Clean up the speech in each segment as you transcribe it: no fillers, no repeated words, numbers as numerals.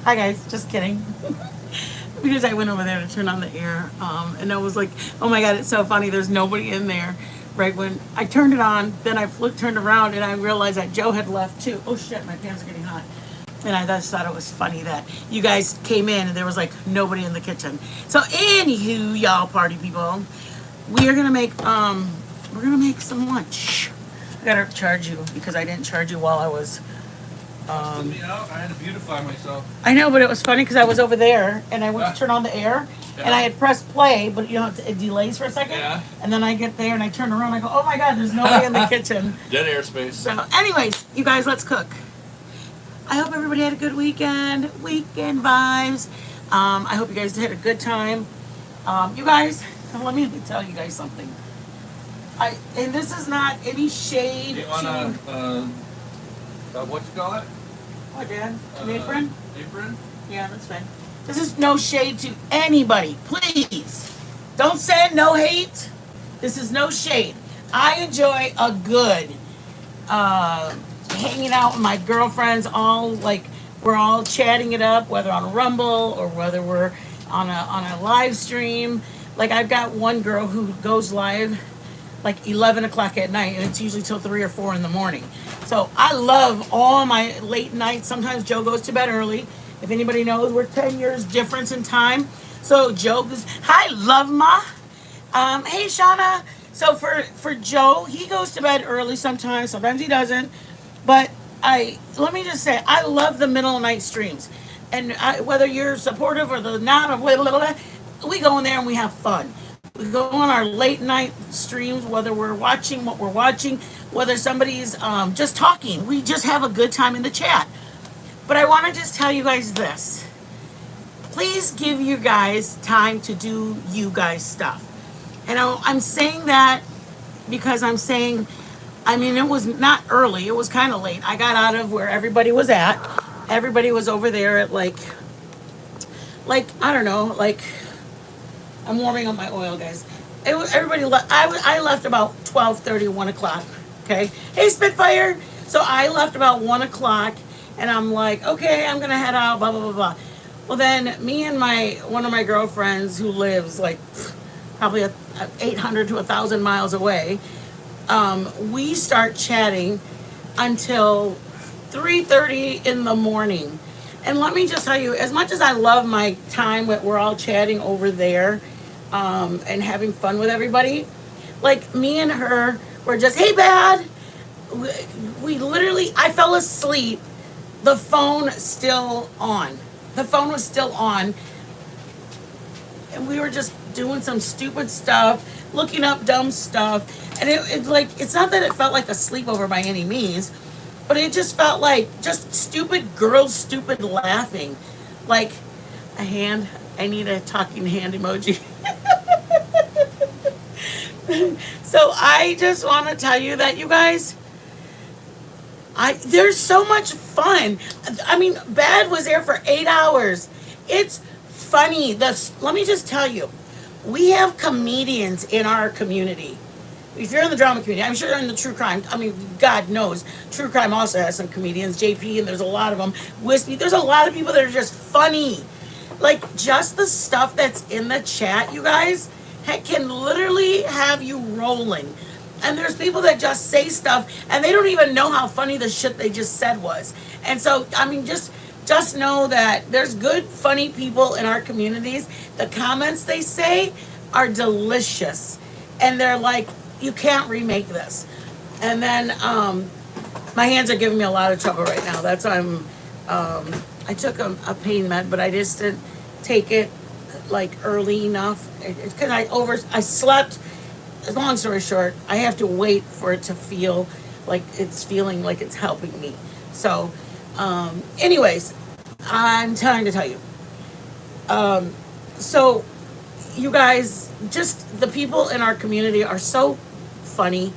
Hi guys, just kidding. Because I went over there to turn on the air, and I was like, "Oh my god, it's so funny. There's nobody in there." Right when I turned it on, then I turned around and I realized that Joe had left too. Oh shit, my pants are getting hot. And I just thought it was funny that you guys came in and there was like nobody in the kitchen. So anywho, y'all party people, we are gonna make we're gonna make some lunch. I gotta charge you because I didn't charge you while I was. Busted me out. I had to beautify myself. I know, but it was funny because I was over there and I went Yeah. to turn on the air and I Yeah. had pressed play, but you know it delays for a second. Yeah. And then I get there and I turn around. And I go, oh my god, there's nobody in the kitchen. Dead airspace. So, anyways, you guys, let's cook. I hope everybody had a good weekend. Weekend vibes. I hope you guys had a good time. You guys, let me tell you guys something. And this is not any shade Do you want to. what you call it? What, Dad? An apron? Apron? Yeah, that's fine. This is no shade to anybody. Please. Don't send no hate. This is no shade. I enjoy a good hanging out with my girlfriends, all like we're all chatting it up, whether on Rumble or whether we're on a live stream. Like I've got one girl who goes live like 11 o'clock at night, and it's usually till 3 or 4 in the morning. So I love all my late nights. Sometimes Joe goes to bed early. If anybody knows, we're 10 years difference in time. So Joe goes, hi, love ma. Hey, Shauna. So for Joe, he goes to bed early sometimes. Sometimes he doesn't. But let me just say, I love the middle of night streams. And whether you're supportive or the not, or blah, blah, blah, we go in there and we have fun. We go on our late night streams, whether we're watching what we're watching, whether somebody's just talking. We just have a good time in the chat. But I want to just tell you guys this. Please give you guys time to do you guys stuff. And I'm saying that because I'm saying, I mean, it was not early. It was kind of late. I got out of where everybody was at. Everybody was over there at I don't know, like I'm warming up my oil, guys. Everybody left. I left about 12:30, 1 o'clock. Okay. Hey, Spitfire. So I left about 1 o'clock, and I'm like, okay, I'm gonna head out. Blah blah blah blah. Well, then me and one of my girlfriends who lives like probably 800 to 1,000 miles away, we start chatting until 3:30 in the morning. And let me just tell you, as much as I love my time when we're all chatting over there, and having fun with everybody, like me and her were just, hey, bad. We literally, I fell asleep. The phone still on. The phone was still on. And we were just doing some stupid stuff, looking up dumb stuff. And it's not that it felt like a sleepover by any means, but it just felt like just stupid girls, stupid laughing. Like a hand, I need a talking hand emoji. So I just want to tell you that you guys, there's so much fun. I mean, Bad was there for 8 hours. It's funny. Let me just tell you, we have comedians in our community. If you're in the drama community, I'm sure in the true crime. I mean, God knows, true crime also has some comedians. JP, and there's a lot of them. Wispy, there's a lot of people that are just funny. Like just the stuff that's in the chat, you guys, can literally have you rolling. And there's people that just say stuff and they don't even know how funny the shit they just said was. And so, I mean, just know that there's good, funny people in our communities. The comments they say are delicious. And they're like, you can't remake this. And then my hands are giving me a lot of trouble right now. That's why I took a pain med, but I just didn't take it like early enough. Because I slept. Long story short, I have to wait for it to feel like it's feeling like it's helping me. So, anyways, I'm trying to tell you. So, you guys, just the people in our community are so funny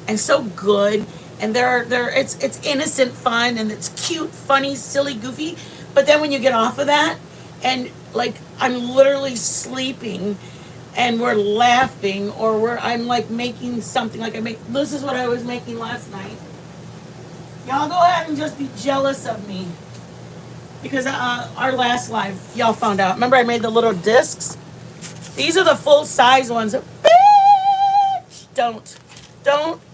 and so good, and it's innocent fun and it's cute, funny, silly, goofy. But then when you get off of that, and like I'm literally sleeping and we're laughing, or I'm like making something, like this is what I was making last night. Y'all go ahead and just be jealous of me. because our last live, y'all found out. Remember I made the little discs? These are the full size ones. Bitch! Don't.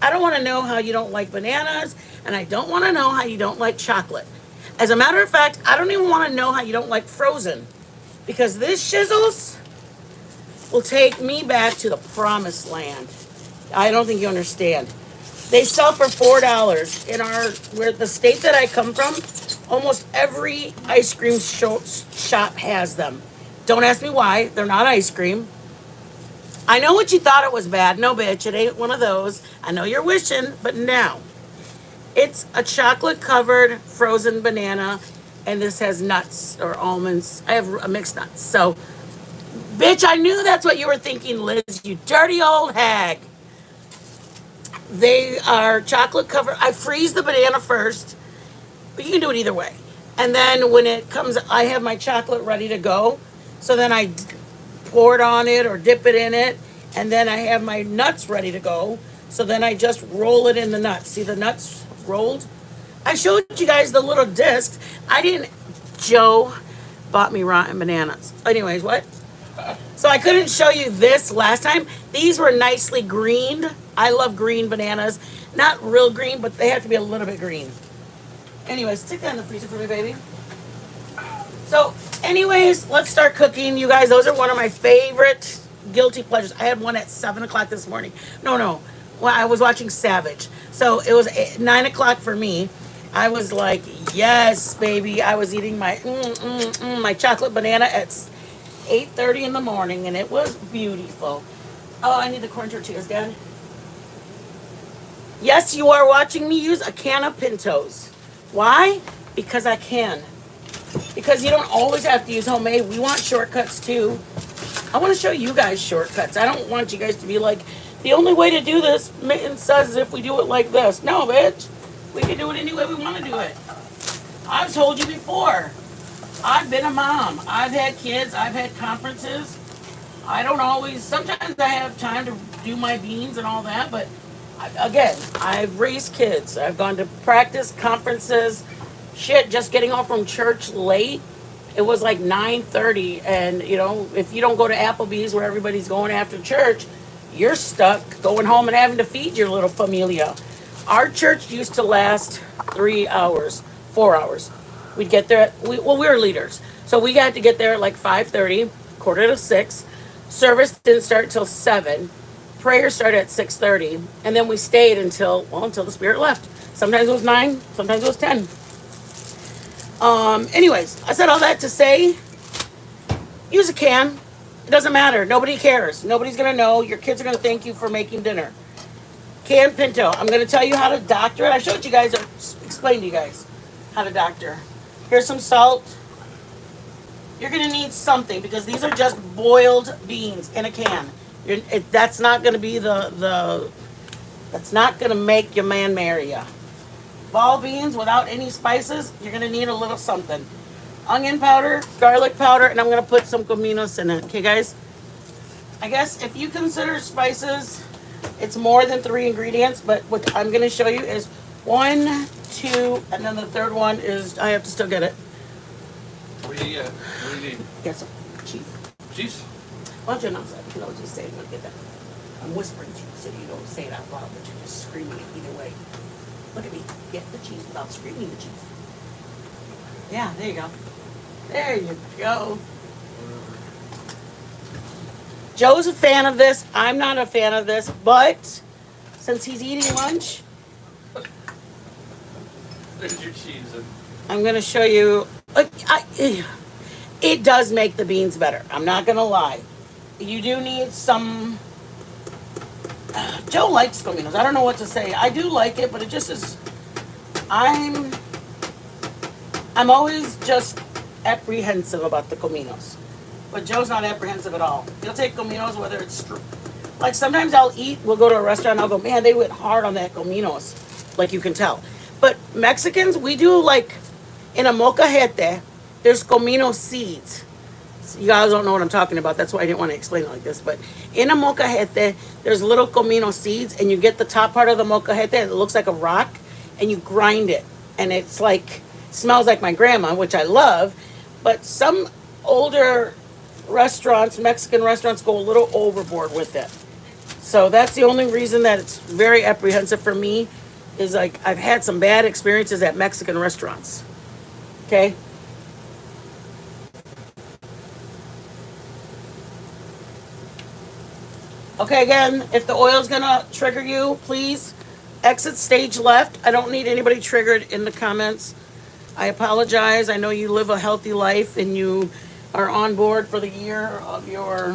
I don't want to know how you don't like bananas, and I don't want to know how you don't like chocolate. As a matter of fact, I don't even want to know how you don't like frozen, because this shizzles will take me back to the promised land. I don't think you understand. They sell for $4 in where the state that I come from. Almost every ice cream shop has them. Don't ask me why. They're not ice cream. I know what you thought it was bad. No, bitch, it ain't one of those. I know you're wishing, but no. It's a chocolate covered frozen banana, and this has nuts or almonds. I have a mixed nuts. So, bitch, I knew that's what you were thinking, Liz, you dirty old hag. They are chocolate covered. I freeze the banana first, but you can do it either way. And then when it comes, I have my chocolate ready to go. So then I pour it on it or dip it in it. And then I have my nuts ready to go. So then I just roll it in the nuts. See the nuts rolled? I showed you guys the little discs. Joe bought me rotten bananas. Anyways, what? So I couldn't show you this last time. These were nicely greened. I love green bananas. Not real green, but they have to be a little bit green. Anyways, stick that in the freezer for me, baby. So, anyways, let's start cooking. You guys, those are one of my favorite guilty pleasures. I had one at 7 o'clock this morning. No. Well, I was watching Savage. So it was 9 o'clock for me. I was like, yes, baby. I was eating my my chocolate banana at 8:30 in the morning, and it was beautiful. Oh, I need the corn tortillas, Dad. Yes, you are watching me use a can of Pintos. Why? Because I can. Because you don't always have to use homemade. We want shortcuts too. I want to show you guys shortcuts. I don't want you guys to be like, the only way to do this, Mitten says, is if we do it like this. No, bitch. We can do it any way we want to do it. I've told you before. I've been a mom. I've had kids. I've had conferences. I don't always, sometimes I have time to do my beans and all that, but again, I've raised kids. I've gone to practice, conferences, shit, just getting home from church late. It was like 9:30, and if you don't go to Applebee's where everybody's going after church, you're stuck going home and having to feed your little familia. Our church used to last 3 hours, 4 hours. We'd get there we were leaders. So we had to get there at like 5:30, 5:45. Service didn't start till 7. Prayer started at 6:30, and then we stayed until the Spirit left. Sometimes it was 9, sometimes it was 10. Anyways, I said all that to say, use a can. It doesn't matter. Nobody cares. Nobody's gonna know. Your kids are gonna thank you for making dinner. Canned Pinto. I'm gonna tell you how to doctor it. I showed you guys, or explained to you guys how to doctor. Here's some salt. You're gonna need something because these are just boiled beans in a can. That's not gonna be that's not gonna make your man marry ya. Ball beans without any spices, you're gonna need a little something. Onion powder, garlic powder, and I'm gonna put some cominos in it. Okay, guys? I guess if you consider spices, it's more than 3 ingredients, but what I'm gonna show you is 1, 2, and then the third one is, I have to still get it. What do you need? Get some cheese. Cheese? Why don't you not say it? Because I was just saying, look at that. I'm whispering to you so you don't say it out loud, but you're just screaming it either way. Look at me. Get the cheese without screaming the cheese. Yeah, there you go. There you go. Joe's a fan of this. I'm not a fan of this, but since he's eating lunch, There's your cheese. I'm going to show you. It does make the beans better. I'm not going to lie. You do need some. Joe likes cominos. I don't know what to say. I do like it, but it just is. I'm always just apprehensive about the cominos. But Joe's not apprehensive at all. He'll take cominos whether it's like sometimes we'll go to a restaurant and I'll go, man, they went hard on that cominos. Like you can tell. But Mexicans, we do like in a molcajete, there's comino seeds. So you guys don't know what I'm talking about. That's why I didn't want to explain it like this. But in a molcajete, there's little comino seeds, and you get the top part of the molcajete, and it looks like a rock, and you grind it. And it's like, smells like my grandma, which I love, but some older restaurants, Mexican restaurants, go a little overboard with it. So that's the only reason that it's very apprehensive for me, is like I've had some bad experiences at Mexican restaurants. Okay? Okay, again, if the oil's gonna trigger you, please exit stage left. I don't need anybody triggered in the comments. I apologize. I know you live a healthy life and you are on board for the year of your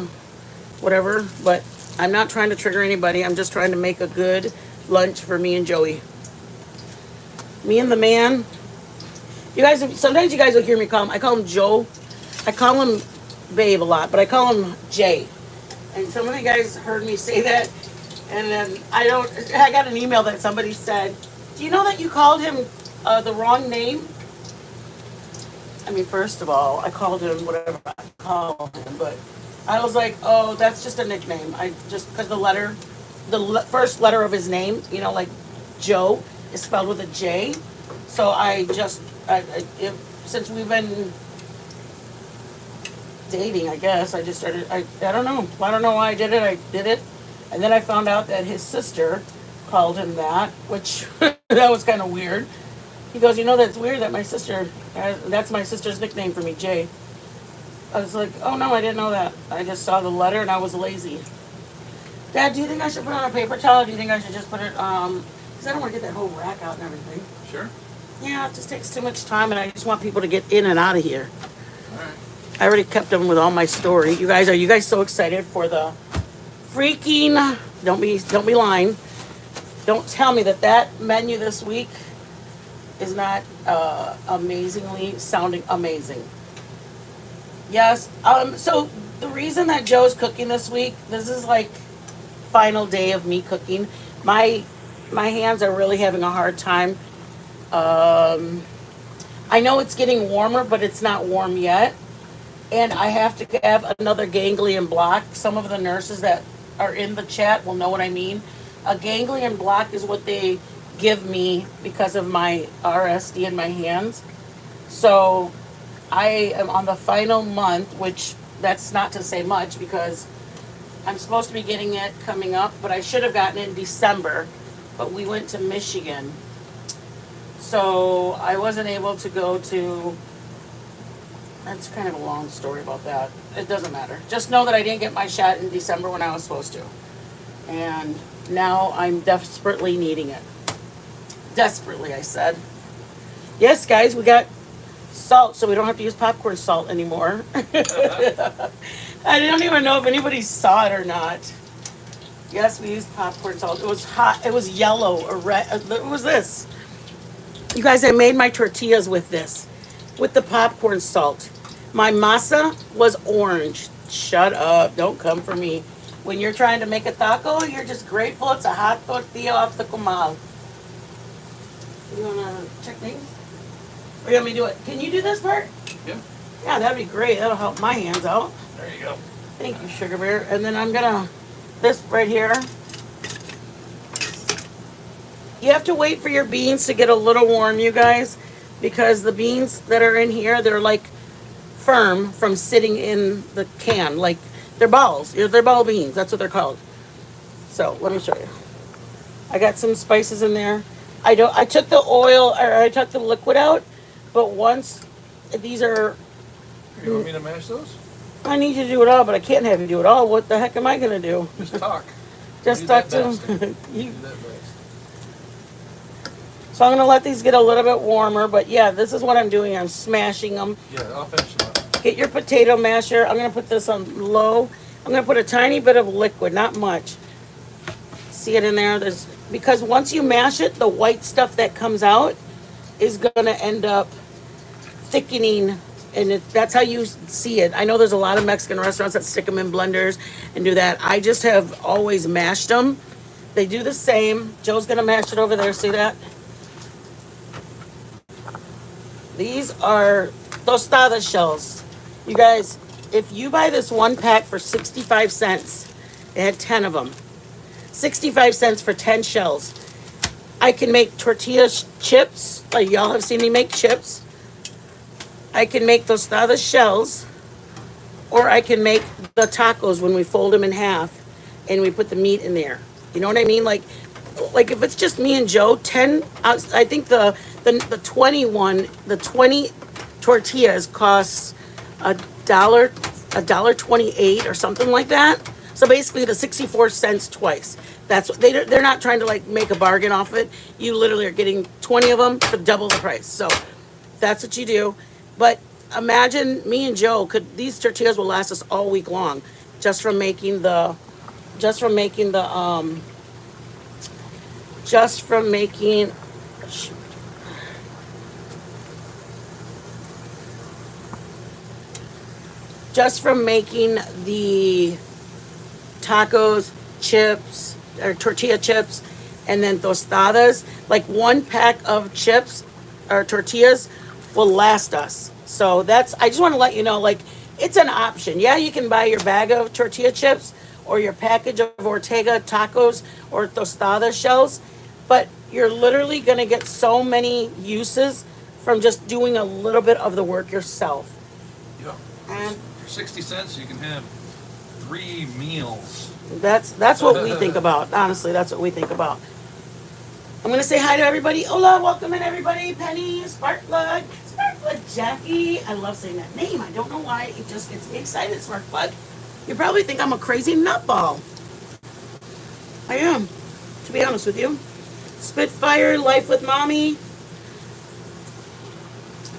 whatever, but I'm not trying to trigger anybody. I'm just trying to make a good lunch for me and Joey. Me and the man. You guys, sometimes you guys will hear me call him, I call him Joe. I call him Babe a lot, but I call him Jay. And some of you guys heard me say that. And then I got an email that somebody said, do you know that you called him the wrong name? I mean, first of all, I called him whatever I called him, but I was like, oh, that's just a nickname. I just, because first letter of his name, you know, like Joe is spelled with a J. So since we've been dating, I guess, I just started, I don't know. I don't know why I did it. I did it. And then I found out that his sister called him that, which that was kind of weird. He goes, you know, that's weird that my sister, that's my sister's nickname for me, Jay. I was like, oh no, I didn't know that. I just saw the letter and I was lazy. Dad, do you think I should put it on a paper towel? Or do you think I should just put it, because I don't want to get that whole rack out and everything. Sure. Yeah, it just takes too much time and I just want people to get in and out of here. All right. I already kept them with all my story. Are you guys so excited for the freaking, don't be lying. Don't tell me that menu this week is not amazingly sounding amazing. Yes. So the reason that Joe's cooking this week, this is like final day of me cooking. My hands are really having a hard time. I know it's getting warmer, but it's not warm yet. And I have to have another ganglion block. Some of the nurses that are in the chat will know what I mean. A ganglion block is what they give me because of my RSD in my hands. So I am on the final month, which that's not to say much because I'm supposed to be getting it coming up, but I should have gotten it in December, but we went to Michigan. So I wasn't able to go to, that's kind of a long story about that. It doesn't matter. Just know that I didn't get my shot in December when I was supposed to. And now I'm desperately needing it. Desperately, I said. Yes, guys, we got salt, so we don't have to use popcorn salt anymore. I don't even know if anybody saw it or not. Yes, we used popcorn salt. It was hot. It was yellow or red. It was this. You guys, I made my tortillas with this, with the popcorn salt. My masa was orange. Shut up. Don't come for me. When you're trying to make a taco, you're just grateful it's a hot tortilla off the comal. You want to check things? Or you want me to do it? Can you do this part? Yeah. Yeah, that'd be great. That'll help my hands out. There you go. Thank you, Sugar Bear. And then I'm gonna, this right here. You have to wait for your beans to get a little warm, you guys, because the beans that are in here, they're like firm from sitting in the can. Like they're balls. They're ball beans. That's what they're called. So let me show you. I got some spices in there. I took the oil, or I took the liquid out, but once these are. You want me to mash those? I need you to do it all, but I can't have you do it all. What the heck am I gonna do? Just talk. Just Do talk that to best. them. Do that best. So I'm gonna let these get a little bit warmer, but yeah, this is what I'm doing. I'm smashing them. Yeah, I'll finish them up. Get your potato masher. I'm gonna put this on low. I'm gonna put a tiny bit of liquid, not much. See it in there? Because once you mash it, the white stuff that comes out is gonna end up thickening, and that's how you see it. I know there's a lot of Mexican restaurants that stick them in blenders and do that. I just have always mashed them. They do the same. Joe's gonna mash it over there. See that? These are tostada shells. You guys, if you buy this one pack for 65 cents, it had 10 of them. 65 cents for 10 shells. I can make tortilla chips. Like y'all have seen me make chips. I can make tostada shells, or I can make the tacos when we fold them in half and we put the meat in there. You know what I mean? Like if it's just me and Joe, 10. I think the 20 tortillas costs $1.28 or something like that. So basically, the 64 cents twice. That's what they're not trying to like make a bargain off it. You literally are getting 20 of them for double the price. So that's what you do. But imagine me and Joe these tortillas will last us all week long, just from making the, just from making the, just from making. Just from making the tacos, chips, or tortilla chips, and then tostadas. Like one pack of chips or tortillas will last us. So I just want to let you know, like, it's an option. Yeah, you can buy your bag of tortilla chips or your package of Ortega tacos or tostada shells, but you're literally going to get so many uses from just doing a little bit of the work yourself. Yeah. And For 60 cents, you can have 3 meals. that's what we think about. Honestly, that's what we think about. I'm gonna say hi to everybody. Hola, welcome in everybody. Penny, Sparkplug, Jackie. I love saying that name. I don't know why. It just gets me excited. Sparkplug. You probably think I'm a crazy nutball. I am, to be honest with you. Spitfire, Life with Mommy.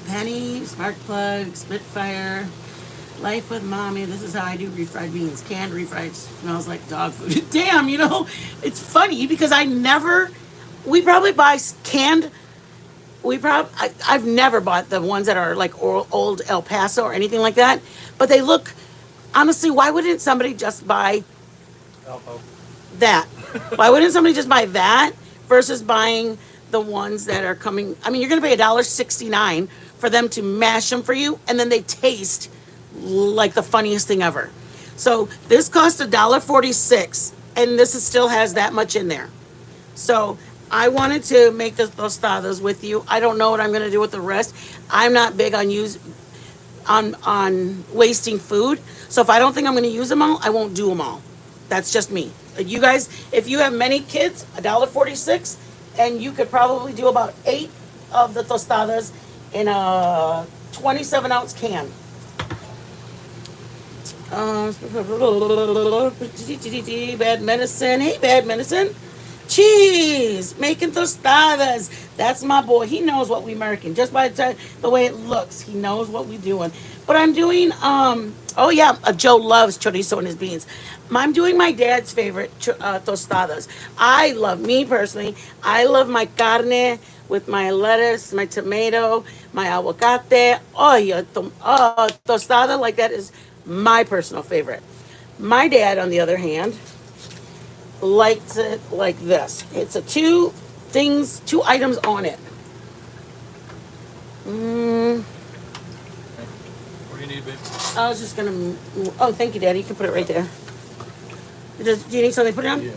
Penny, Sparkplug, Spitfire. Life with Mommy. This is how I do refried beans. Canned refried smells like dog food. Damn, it's funny because we probably buy canned. I've never bought the ones that are like old El Paso or anything like that. But they look, honestly, why wouldn't somebody just buy Alpo. that? Why wouldn't somebody just buy that versus buying the ones that are coming? I mean, you're going to pay $1.69 for them to mash them for you, and then they taste like the funniest thing ever. So this cost $1.46, and still has that much in there. So I wanted to make the tostadas with you. I don't know what I'm going to do with the rest. I'm not big on on wasting food. So if I don't think I'm going to use them all, I won't do them all. That's just me. You guys, if you have many kids, $1.46, and you could probably do about 8 of the tostadas in a 27-ounce can. Bad Medicine. Hey, Bad Medicine. Cheese. Making tostadas. That's my boy. He knows what we American. Just by the way it looks, he knows what we doing. But I'm doing, oh yeah, Joe loves chorizo in his beans. I'm doing my dad's favorite tostadas. Me personally, I love my carne with my lettuce, my tomato, my aguacate. Oh, yeah, tostada like that is my personal favorite. My dad, on the other hand, likes it like this. It's a two items on it. What do you need, babe? I was just gonna. Oh, thank you, Daddy. You can put it right there. Do you need something to put it on? Yeah.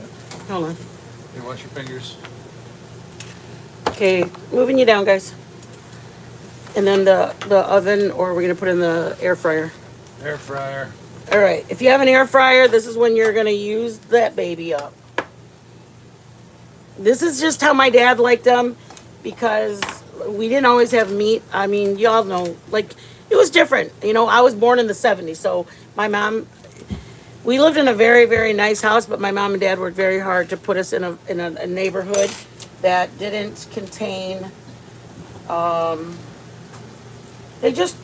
Hold on. You wash your fingers. Okay, moving you down, guys. And then the oven, or we're gonna put in the air fryer. Air fryer. All right. If you have an air fryer, this is when you're gonna use that baby up. This is just how my dad liked them, because we didn't always have meat. I mean, y'all know, like, it was different. I was born in the 70s, so we lived in a very, very nice house, but my mom and dad worked very hard to put us in a neighborhood that didn't contain, it's just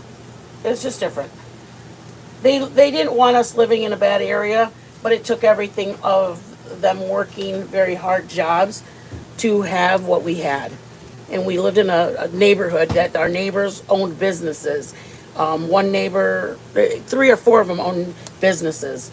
different. They didn't want us living in a bad area, but it took everything of them working very hard jobs to have what we had. And we lived in a neighborhood that our neighbors owned businesses. One neighbor, 3 or 4 of them owned businesses.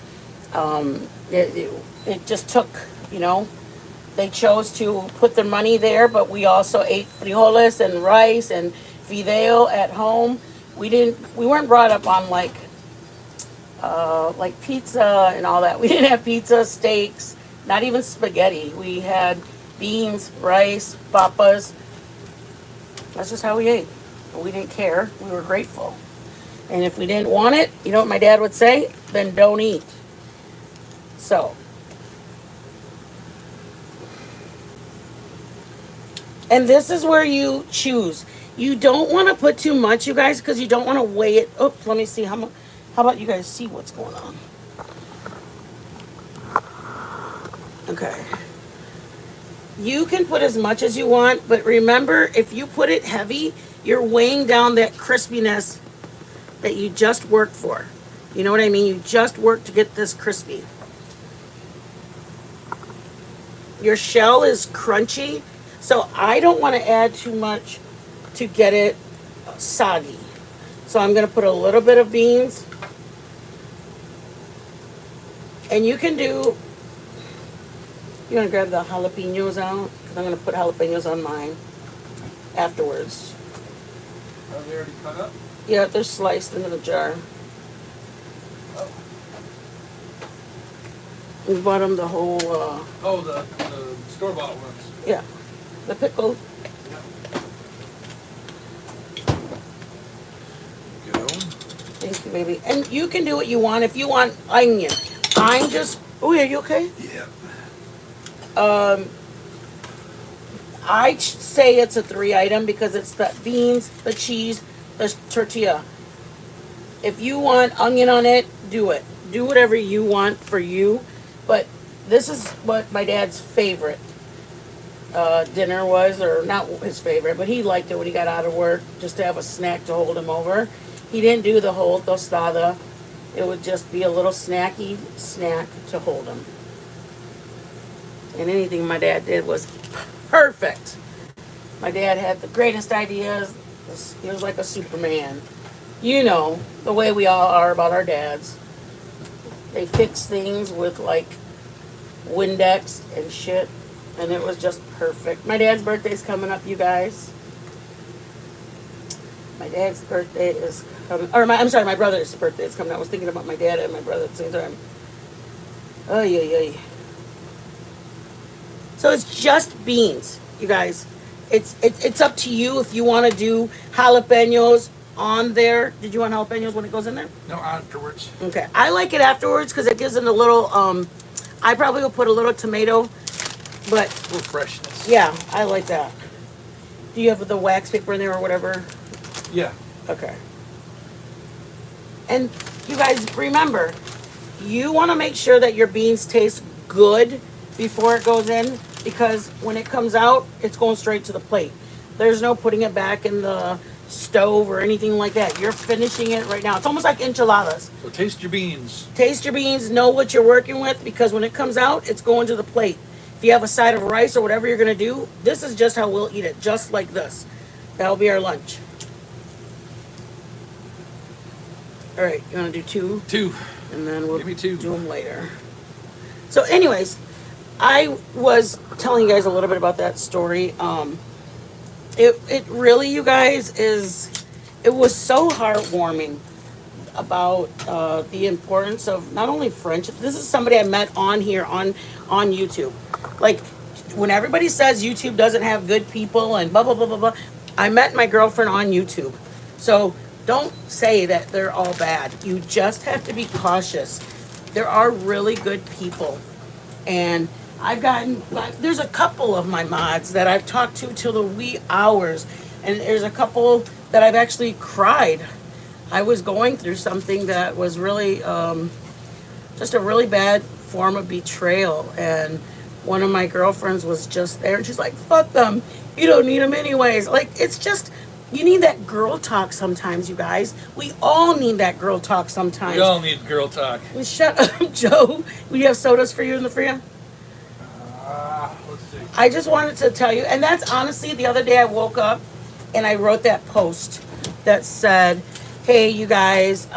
It just took, they chose to put their money there, but we also ate frijoles and rice and fideo at home. We weren't brought up on like pizza and all that. We didn't have pizza, steaks, not even spaghetti. We had beans, rice, papas. That's just how we ate. We didn't care. We were grateful. And if we didn't want it, you know what my dad would say? Then don't eat. So. And this is where you choose. You don't want to put too much, you guys, because you don't want to weigh it. Oh, let me see how much. How about you guys see what's going on? Okay. You can put as much as you want, but remember, if you put it heavy, you're weighing down that crispiness that you just worked for. You know what I mean? You just worked to get this crispy. Your shell is crunchy, so I don't want to add too much to get it soggy. So I'm going to put a little bit of beans. And you can do, you want to grab the jalapenos out? Because I'm going to put jalapenos on mine afterwards. Are they already cut up? Yeah, they're sliced into the jar. Oh, We bought them the whole, the store-bought ones. yeah, the pickle. Yeah. Go. Thank you, baby. And you can do what you want. If you want onion, I'm just, oh, are you okay? Yeah. I say it's a 3-item because it's the beans, the cheese, the tortilla. If you want onion on it, do it. Do whatever you want for you. But this is what my dad's favorite dinner was, or not his favorite, but he liked it when he got out of work, just to have a snack to hold him over. He didn't do the whole tostada. It would just be a little snacky snack to hold him. And anything my dad did was perfect. My dad had the greatest ideas. He was like a Superman. You know, the way we all are about our dads. They fix things with like Windex and shit. And it was just perfect. My dad's birthday's coming up, you guys. My dad's birthday is coming, I'm sorry, my brother's birthday is coming. I was thinking about my dad and my brother at the same time. Oh, yeah. So it's just beans, you guys. It's up to you if you want to do jalapenos on there. Did you want jalapenos when it goes in there? No, afterwards. Okay. I like it afterwards because it gives it a little, I probably will put a little tomato, but A little freshness. yeah, I like that. Do you have the wax paper in there or whatever? Yeah. Okay. And you guys remember, you want to make sure that your beans taste good before it goes in, because when it comes out, it's going straight to the plate. There's no putting it back in the stove or anything like that. You're finishing it right now. It's almost like enchiladas. So taste your beans. Taste your beans, know what you're working with, because when it comes out, it's going to the plate. If you have a side of rice or whatever you're going to do, this is just how we'll eat it, just like this. That'll be our lunch. All right, you want to do 2? 2. And then we'll Give me 2. do them later. So anyways, I was telling you guys a little bit about that story. It really, you guys, it was so heartwarming about the importance of not only friendship. This is somebody I met on here on YouTube. Like, when everybody says YouTube doesn't have good people and blah, blah, blah, blah, blah, I met my girlfriend on YouTube. So don't say that they're all bad. You just have to be cautious. There are really good people. And there's a couple of my mods that I've talked to till the wee hours. And there's a couple that I've actually cried. I was going through something that was really, just a really bad form of betrayal. And one of my girlfriends was just there, and she's like, fuck them. You don't need them anyways. Like, it's just, you need that girl talk sometimes, you guys. We all need that girl talk sometimes. We all need girl talk. Shut up, Joe. We have sodas for you in the freezer. Let's see. I just wanted to tell you, and that's honestly, the other day I woke up and I wrote that post that said, hey, you guys,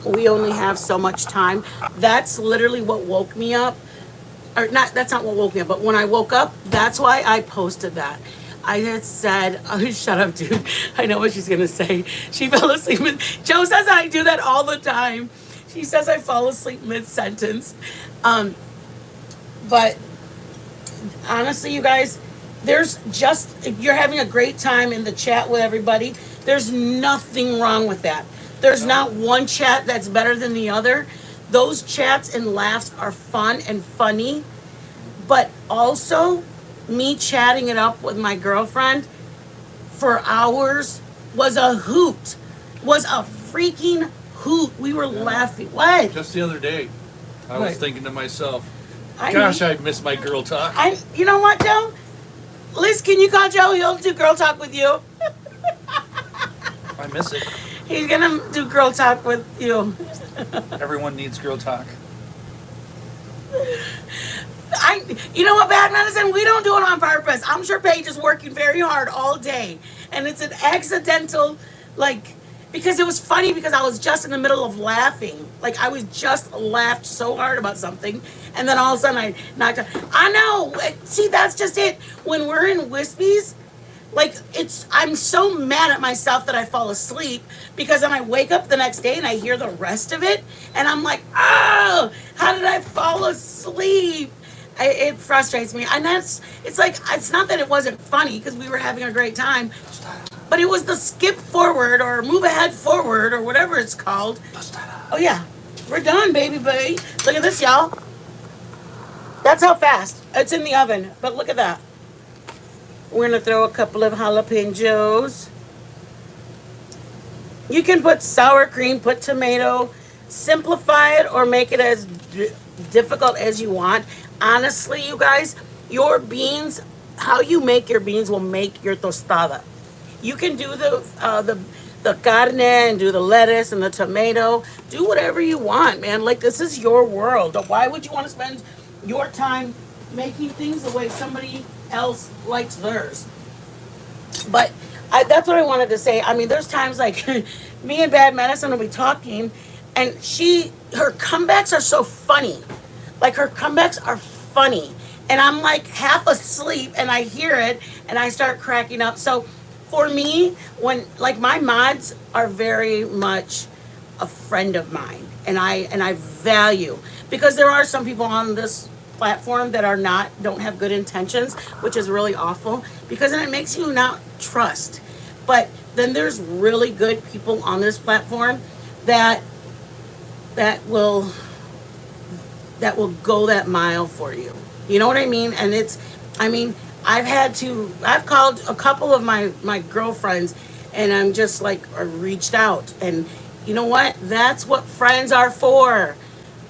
we only have so much time. That's literally what woke me up. Or not, that's not what woke me up, but when I woke up, that's why I posted that. I had said, oh, shut up, dude. I know what she's going to say. She fell asleep. Joe says I do that all the time. She says I fall asleep mid-sentence. But honestly, you guys, you're having a great time in the chat with everybody. There's nothing wrong with that. There's not one chat that's better than the other. Those chats and laughs are fun and funny, but also me chatting it up with my girlfriend for hours was a hoot. Was a freaking hoot. We were laughing. What? Just the other day, I was What? thinking to myself, I gosh, mean- I miss my girl talk. You know what, Joe? Liz, can you call Joe? He'll do girl talk with you. I miss it. He's gonna do girl talk with you. Everyone needs girl talk. You know what, Bad Medicine? We don't do it on purpose. I'm sure Paige is working very hard all day, and it's an accidental, like, because it was funny because I was just in the middle of laughing. Like, I was just laughed so hard about something, and then all of a sudden I knocked out. I know. See, that's just it. When we're in Wispies, like, I'm so mad at myself that I fall asleep because then I wake up the next day and I hear the rest of it, and I'm like, oh, how did I fall asleep? It frustrates me. And it's like, it's not that it wasn't funny because we were having a great time, but it was the skip forward or move ahead forward or whatever it's called. Oh, yeah. We're done, baby. Look at this, y'all. That's how fast. It's in the oven, but look at that. We're going to throw a couple of jalapenos. You can put sour cream, put tomato, simplify it, or make it as difficult as you want. Honestly, you guys, your beans, how you make your beans will make your tostada. You can do the carne and do the lettuce and the tomato. Do whatever you want, man. Like, this is your world. Why would you want to spend your time making things the way somebody else likes theirs? But that's what I wanted to say. I mean, there's times like me and Bad Medicine will be talking, and her comebacks are so funny. Like, her comebacks are funny. And I'm like half asleep and I hear it and I start cracking up. So for me, when, like, my mods are very much a friend of mine, and I value, because there are some people on this platform that don't have good intentions, which is really awful, because then it makes you not trust. But then there's really good people on this platform that will go that mile for you. You know what I mean? And I've called a couple of my girlfriends, and I'm just like, reached out. And you know what? That's what friends are for.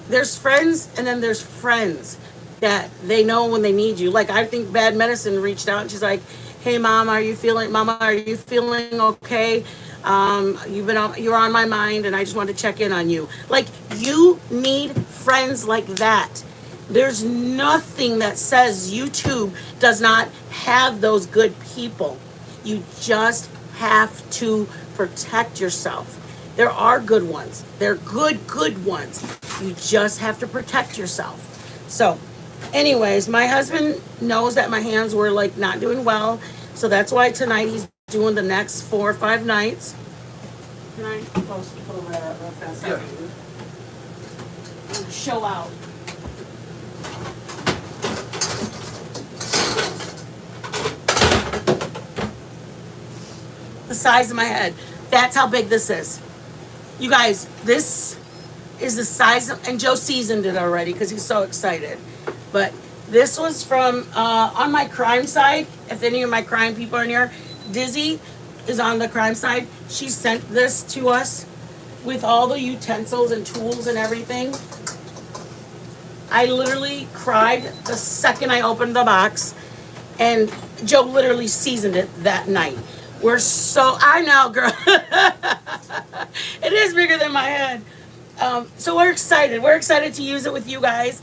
There's friends, and then there's friends that they know when they need you. Like, I think Bad Medicine reached out, and she's like, hey, Mama, are you feeling okay? You're on my mind, and I just wanted to check in on you. Like, you need friends like that. There's nothing that says YouTube does not have those good people. You just have to protect yourself. There are good ones. They're good ones. You just have to protect yourself. So, anyways, my husband knows that my hands were like not doing well. So that's why tonight he's doing the next 4 or 5 nights. Can I post over that real fast? Yeah. Show out. The size of my head. That's how big this is. You guys, this is the size of, and Joe seasoned it already because he's so excited. But this was from, on my crime side, if any of my crime people are in here, Dizzy is on the crime side. She sent this to us with all the utensils and tools and everything. I literally cried the second I opened the box, and Joe literally seasoned it that night. I know, girl. It is bigger than my head. So we're excited. We're excited to use it with you guys.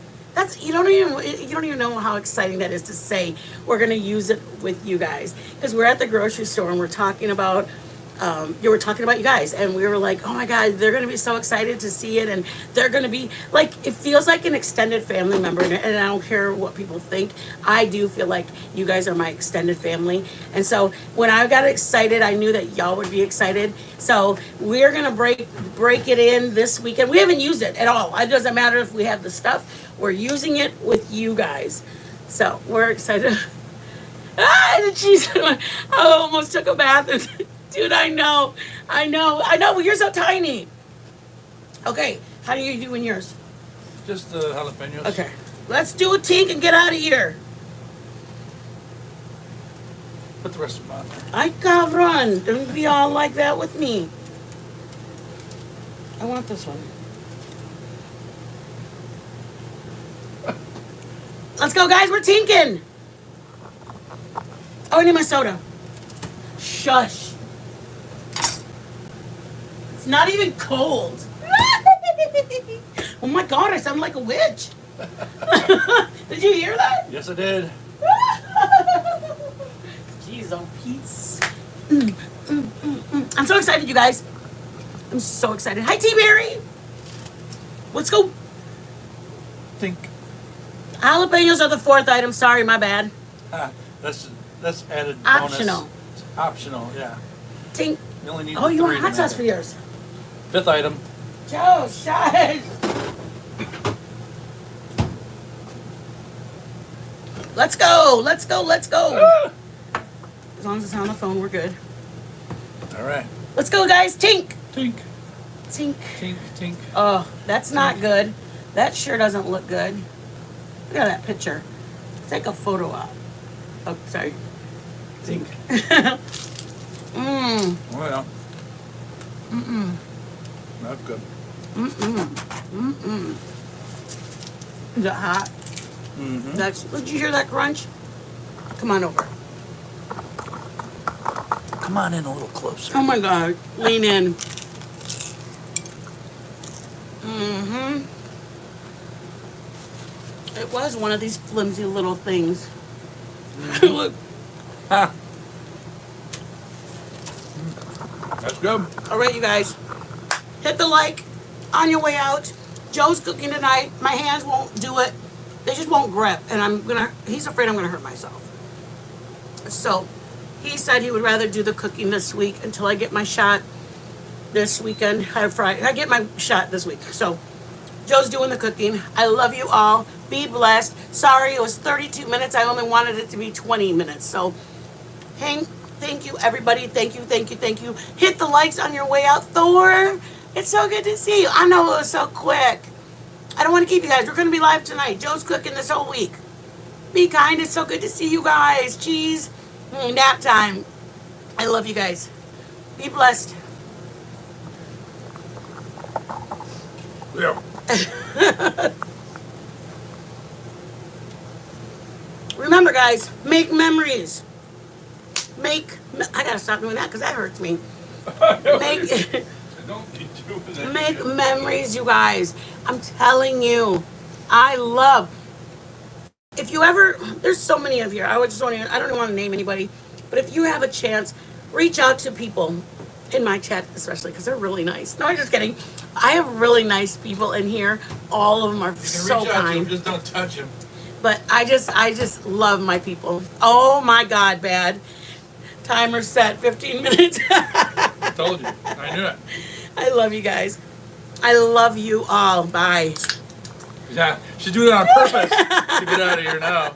You don't even know how exciting that is to say we're gonna use it with you guys, because we're at the grocery store and we're talking about. You were talking about you guys, and we were like, oh my God, they're gonna be so excited to see it, and they're gonna be like, it feels like an extended family member, and I don't care what people think. I do feel like you guys are my extended family, and so when I got excited, I knew that y'all would be excited. So we're gonna break it in this weekend. We haven't used it at all. It doesn't matter if we have the stuff. We're using it with you guys, so we're excited. The cheese! I almost took a bath and Dude, I know. Well, you're so tiny. Okay, how do you do in yours? Just the jalapenos. Okay, let's do a tink and get out of here. Put the rest of them on there. Ay, cabron. Don't be all like that with me. I want this one. Let's go, guys. We're tinking. Oh, I need my soda. Shush. It's not even cold. Oh my God, I sound like a witch. Did you hear that? Yes, I did. Jeez, oh, peace. I'm so excited, you guys. I'm so excited. Hi, T-Berry. Let's go. Think. Jalapenos are the fourth item. Sorry, my bad. That's added Optional. bonus. It's optional, yeah. Tink. You only need Oh, you want three hot to sauce make for it. yours? Fifth item. Joe, shush. Let's go. Let's go. Let's go. As long as it's on the phone, we're good. All right. Let's go, guys. Tink. Tink. Tink. Tink. Tink. Oh, that's not good. That sure doesn't look good. Look at that picture. Take a photo out. Oh, sorry. Tink. Mmm. Oh, yeah. Mm-mm. That's good. Mm-mm. Mm-mm. Is it hot? Mm-hmm. Did you hear that crunch? Come on over. Come on in a little closer. Oh my God. Lean in. Mm-hmm. It was one of these flimsy little things. Look. Ah. That's good. All right, you guys. Hit the like on your way out. Joe's cooking tonight. My hands won't do it. They just won't grip. And he's afraid I'm gonna hurt myself. So he said he would rather do the cooking this week until I get my shot this weekend. I get my shot this week. So Joe's doing the cooking. I love you all. Be blessed. Sorry, it was 32 minutes. I only wanted it to be 20 minutes. So thank you, everybody. Thank you. Hit the likes on your way out. Thor, it's so good to see you. I know it was so quick. I don't want to keep you guys. We're going to be live tonight. Joe's cooking this whole week. Be kind. It's so good to see you guys. Cheese. Nap time. I love you guys. Be blessed. Yeah. Remember, guys, make memories. I gotta stop doing that because that hurts me. Make memories, you guys. I'm telling you, if you ever, there's so many of you. I don't even want to name anybody, but if you have a chance, reach out to people in my chat, especially because they're really nice. No, I'm just kidding. I have really nice people in here. All of them are so reach out to kind. him, just don't touch him. But I just love my people. Oh my God, bad. Timer set, 15 minutes. I told you. I knew it. I love you guys. I love you all. Bye. Yeah, she's doing it on purpose to get out of here now.